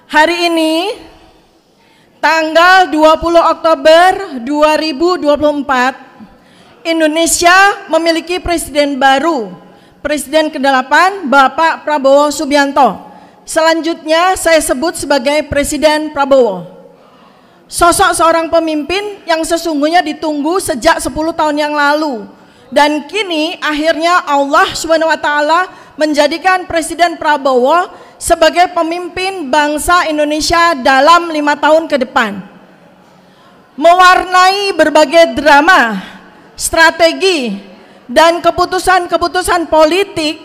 Hari ini, tanggal 20 Oktober 2024, Indonesia memiliki presiden baru, Presiden ke-8 Bapak Prabowo Subianto. Selanjutnya saya sebut sebagai Presiden Prabowo. Sosok seorang pemimpin yang sesungguhnya ditunggu sejak 10 tahun yang lalu. Dan kini akhirnya Allah SWT menjadikan Presiden Prabowo sebagai pemimpin bangsa Indonesia dalam 5 tahun ke depan. Mewarnai berbagai drama, strategi, dan keputusan-keputusan politik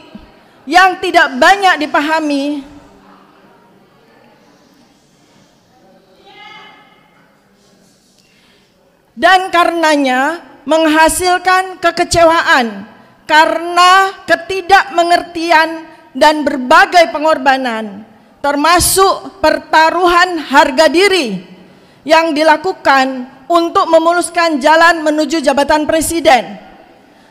yang tidak banyak dipahami, dan karenanya menghasilkan kekecewaan karena ketidakmengertian dan berbagai pengorbanan, termasuk pertaruhan harga diri yang dilakukan untuk memuluskan jalan menuju jabatan presiden,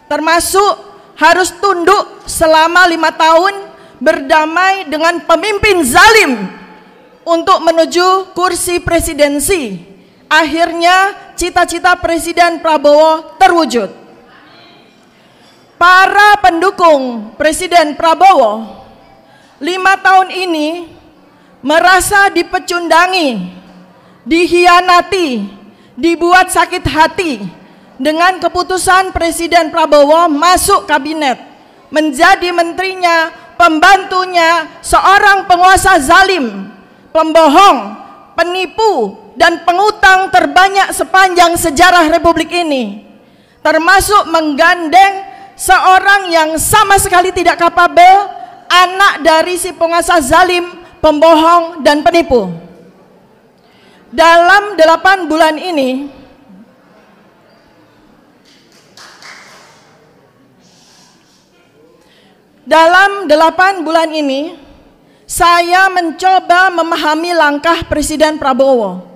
termasuk harus tunduk selama 5 tahun berdamai dengan pemimpin zalim untuk menuju kursi presidensi. Akhirnya cita-cita Presiden Prabowo terwujud. Para pendukung Presiden Prabowo 5 tahun ini merasa dipecundangi, dihianati, dibuat sakit hati dengan keputusan Presiden Prabowo masuk kabinet, menjadi menterinya, pembantunya seorang penguasa zalim, pembohong, penipu, dan pengutang terbanyak sepanjang sejarah Republik ini, termasuk menggandeng seorang yang sama sekali tidak kapabel, anak dari si penguasa zalim, pembohong, dan penipu. Dalam 8 bulan ini, saya mencoba memahami langkah Presiden Prabowo.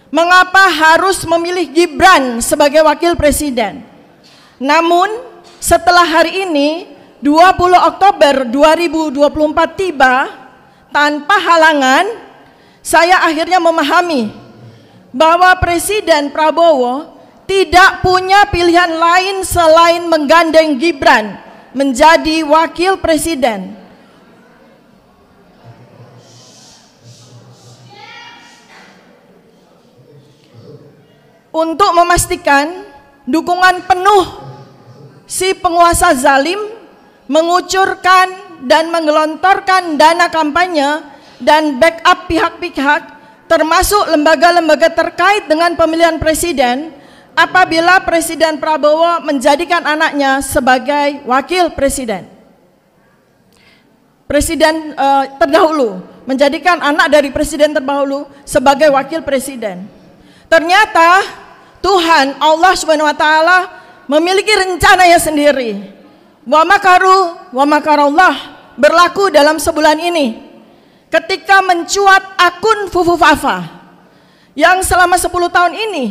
Mengapa harus memilih Gibran sebagai wakil presiden? Namun setelah hari ini 20 Oktober 2024 tiba, tanpa halangan saya akhirnya memahami bahwa Presiden Prabowo tidak punya pilihan lain selain menggandeng Gibran menjadi wakil presiden. Untuk memastikan dukungan penuh si penguasa zalim mengucurkan dan menggelontorkan dana kampanye dan backup pihak-pihak termasuk lembaga-lembaga terkait dengan pemilihan presiden apabila Presiden Prabowo menjadikan anaknya sebagai wakil presiden. Presiden terdahulu menjadikan anak dari presiden terdahulu sebagai wakil presiden. Ternyata Tuhan Allah SWT memiliki rencananya sendiri. Wa makaru wa makarallah berlaku dalam sebulan ini ketika mencuat akun Fufu Fafa yang selama 10 tahun ini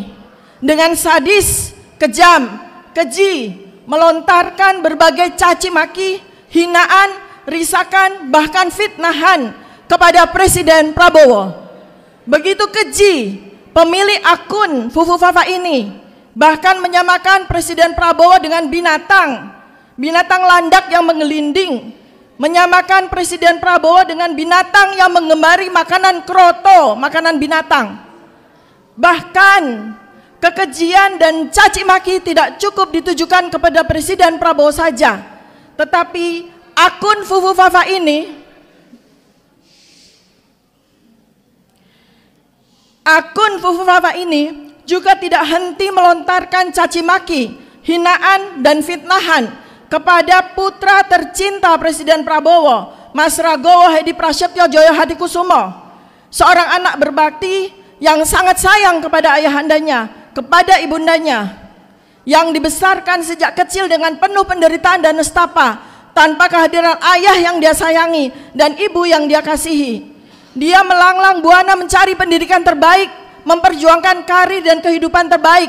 dengan sadis, kejam, keji melontarkan berbagai caci maki, hinaan, risakan, bahkan fitnahan kepada Presiden Prabowo. Begitu keji pemilik akun Fufu Fafa ini bahkan menyamakan Presiden Prabowo dengan binatang landak yang menggelinding, menyamakan Presiden Prabowo dengan binatang yang menggemari makanan kroto, makanan binatang. Bahkan kekejian dan caci maki tidak cukup ditujukan kepada Presiden Prabowo saja, tetapi akun Fufu Fafa ini juga tidak henti melontarkan caci maki, hinaan, dan fitnahan kepada putra tercinta Presiden Prabowo, Mas Ragowo Hedi Prasetyo Joyo Hadikusumo, seorang anak berbakti yang sangat sayang kepada ayahandanya, kepada ibundanya, yang dibesarkan sejak kecil dengan penuh penderitaan dan nestapa, tanpa kehadiran ayah yang dia sayangi dan ibu yang dia kasihi. Dia melanglang buana mencari pendidikan terbaik, memperjuangkan karir dan kehidupan terbaik.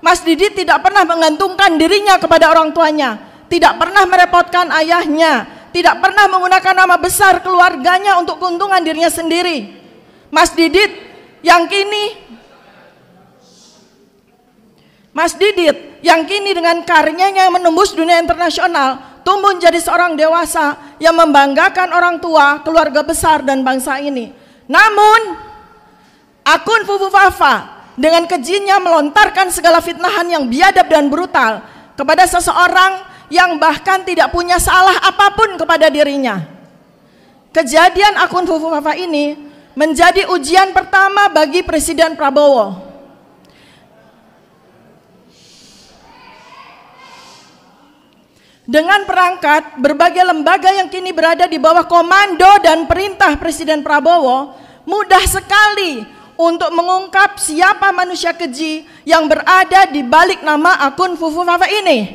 Mas Didi tidak pernah menggantungkan dirinya kepada orang tuanya, tidak pernah merepotkan ayahnya, tidak pernah menggunakan nama besar keluarganya untuk keuntungan dirinya sendiri. Mas Didit yang kini dengan karyanya yang menembus dunia internasional tumbuh menjadi seorang dewasa yang membanggakan orang tua, keluarga besar dan bangsa ini. Namun akun Fufu Fafa dengan kejinya melontarkan segala fitnahan yang biadab dan brutal kepada seseorang yang bahkan tidak punya salah apapun kepada dirinya. Kejadian akun Fufu Fafa ini menjadi ujian pertama bagi Presiden Prabowo. Dengan perangkat berbagai lembaga yang kini berada di bawah komando dan perintah Presiden Prabowo, mudah sekali untuk mengungkap siapa manusia keji yang berada di balik nama akun Fufu Fafa ini.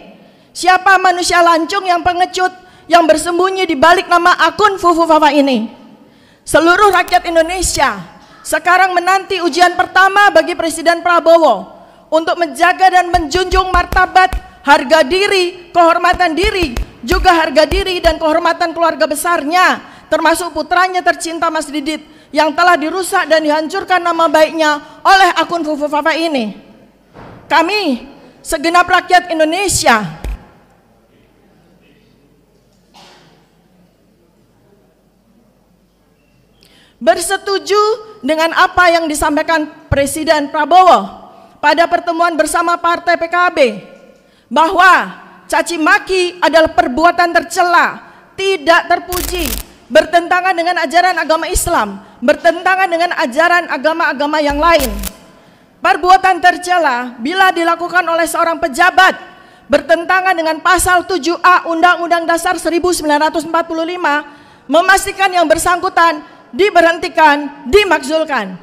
Siapa manusia lancung yang pengecut yang bersembunyi di balik nama akun Fufu Fafa ini. Seluruh rakyat Indonesia sekarang menanti ujian pertama bagi Presiden Prabowo untuk menjaga dan menjunjung martabat, harga diri, kehormatan diri, juga harga diri dan kehormatan keluarga besarnya, termasuk putranya tercinta Mas Didit yang telah dirusak dan dihancurkan nama baiknya oleh akun Fufu Fafa ini. Kami, segenap rakyat Indonesia, bersetuju dengan apa yang disampaikan Presiden Prabowo pada pertemuan bersama Partai PKB, bahwa caci maki adalah perbuatan tercela, tidak terpuji, bertentangan dengan ajaran agama Islam, bertentangan dengan ajaran agama-agama yang lain. Perbuatan tercela bila dilakukan oleh seorang pejabat bertentangan dengan pasal 7A Undang-Undang Dasar 1945, memastikan yang bersangkutan diberhentikan, dimakzulkan.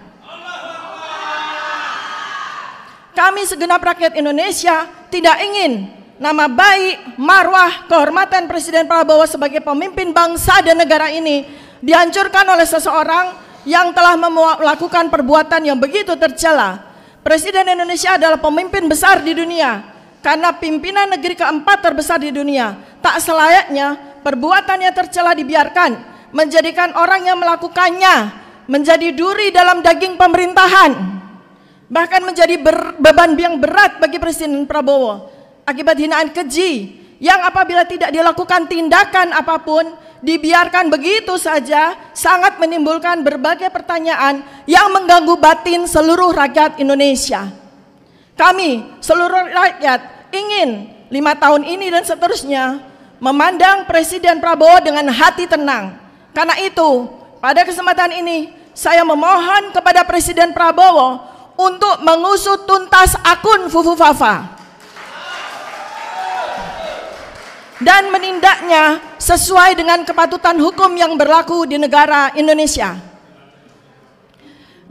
Kami segenap rakyat Indonesia tidak ingin nama baik, marwah, kehormatan Presiden Prabowo sebagai pemimpin bangsa dan negara ini dihancurkan oleh seseorang yang telah melakukan perbuatan yang begitu tercela. Presiden Indonesia adalah pemimpin besar di dunia, karena pimpinan negeri keempat terbesar di dunia. Tak selayaknya perbuatan yang tercela dibiarkan, menjadikan orang yang melakukannya menjadi duri dalam daging pemerintahan, bahkan menjadi beban yang berat bagi Presiden Prabowo akibat hinaan keji yang apabila tidak dilakukan tindakan apapun, dibiarkan begitu saja, sangat menimbulkan berbagai pertanyaan yang mengganggu batin seluruh rakyat Indonesia. Kami seluruh rakyat ingin 5 tahun ini dan seterusnya memandang Presiden Prabowo dengan hati tenang. Karena itu pada kesempatan ini saya memohon kepada Presiden Prabowo untuk mengusut tuntas akun Fufu Fafa dan menindaknya sesuai dengan kepatutan hukum yang berlaku di negara Indonesia.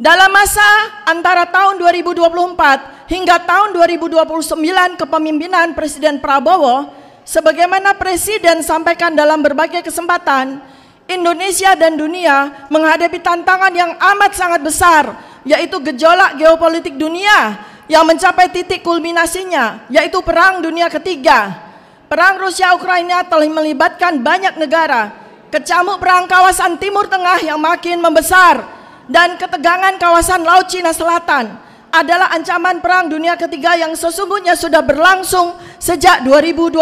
Dalam masa antara tahun 2024 hingga tahun 2029 kepemimpinan Presiden Prabowo, sebagaimana Presiden sampaikan dalam berbagai kesempatan, Indonesia dan dunia menghadapi tantangan yang amat sangat besar, yaitu gejolak geopolitik dunia yang mencapai titik kulminasinya, yaitu Perang Dunia Ketiga. Perang Rusia-Ukraina telah melibatkan banyak negara, kecamuk perang kawasan Timur Tengah yang makin membesar, dan ketegangan kawasan Laut Cina Selatan adalah ancaman Perang Dunia Ketiga yang sesungguhnya sudah berlangsung sejak 2022.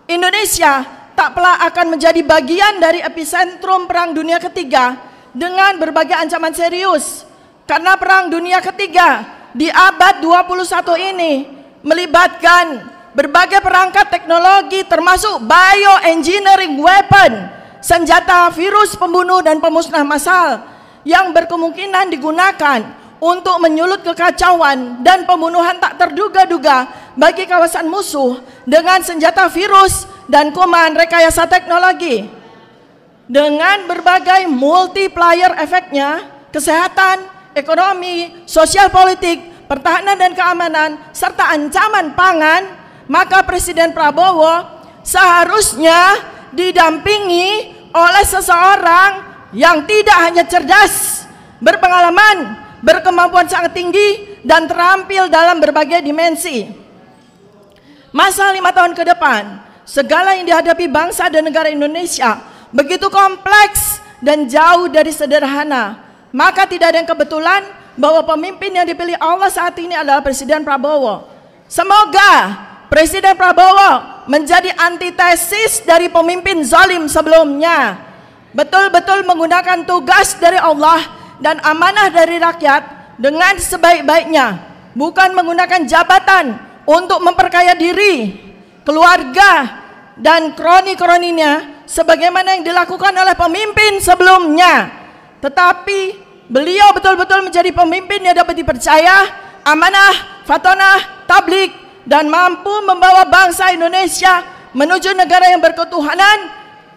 Indonesia tak pelak akan menjadi bagian dari epicentrum Perang Dunia Ketiga dengan berbagai ancaman serius. Karena Perang Dunia Ketiga di abad 21 ini melibatkan berbagai perangkat teknologi termasuk bioengineering weapon, senjata virus pembunuh dan pemusnah massal yang berkemungkinan digunakan untuk menyulut kekacauan dan pembunuhan tak terduga-duga bagi kawasan musuh dengan senjata virus dan kuman rekayasa teknologi. Dengan berbagai multiplier efeknya, kesehatan, ekonomi, sosial politik, pertahanan dan keamanan, serta ancaman pangan, maka Presiden Prabowo seharusnya didampingi oleh seseorang yang tidak hanya cerdas, berpengalaman, berkemampuan sangat tinggi, dan terampil dalam berbagai dimensi. Masa 5 tahun ke depan, segala yang dihadapi bangsa dan negara Indonesia begitu kompleks dan jauh dari sederhana. Maka tidak ada yang kebetulan bahwa pemimpin yang dipilih Allah saat ini adalah Presiden Prabowo. Semoga Presiden Prabowo menjadi antitesis dari pemimpin zalim sebelumnya. Betul-betul menggunakan tugas dari Allah dan amanah dari rakyat dengan sebaik-baiknya, bukan menggunakan jabatan untuk memperkaya diri, keluarga, dan kroni-kroninya sebagaimana yang dilakukan oleh pemimpin sebelumnya. Tetapi beliau betul-betul menjadi pemimpin yang dapat dipercaya, amanah, fatonah, tablik, dan mampu membawa bangsa Indonesia menuju negara yang berketuhanan,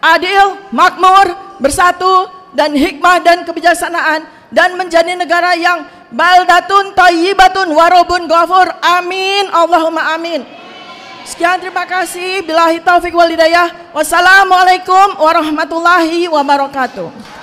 adil, makmur, bersatu, dan hikmah dan kebijaksanaan, dan menjadi negara yang baldatun thayyibatun warobun ghafur. Amin, Allahumma amin. Sekian, terima kasih. Billahi taufiq wal hidayah. Wassalamualaikum warahmatullahi wabarakatuh.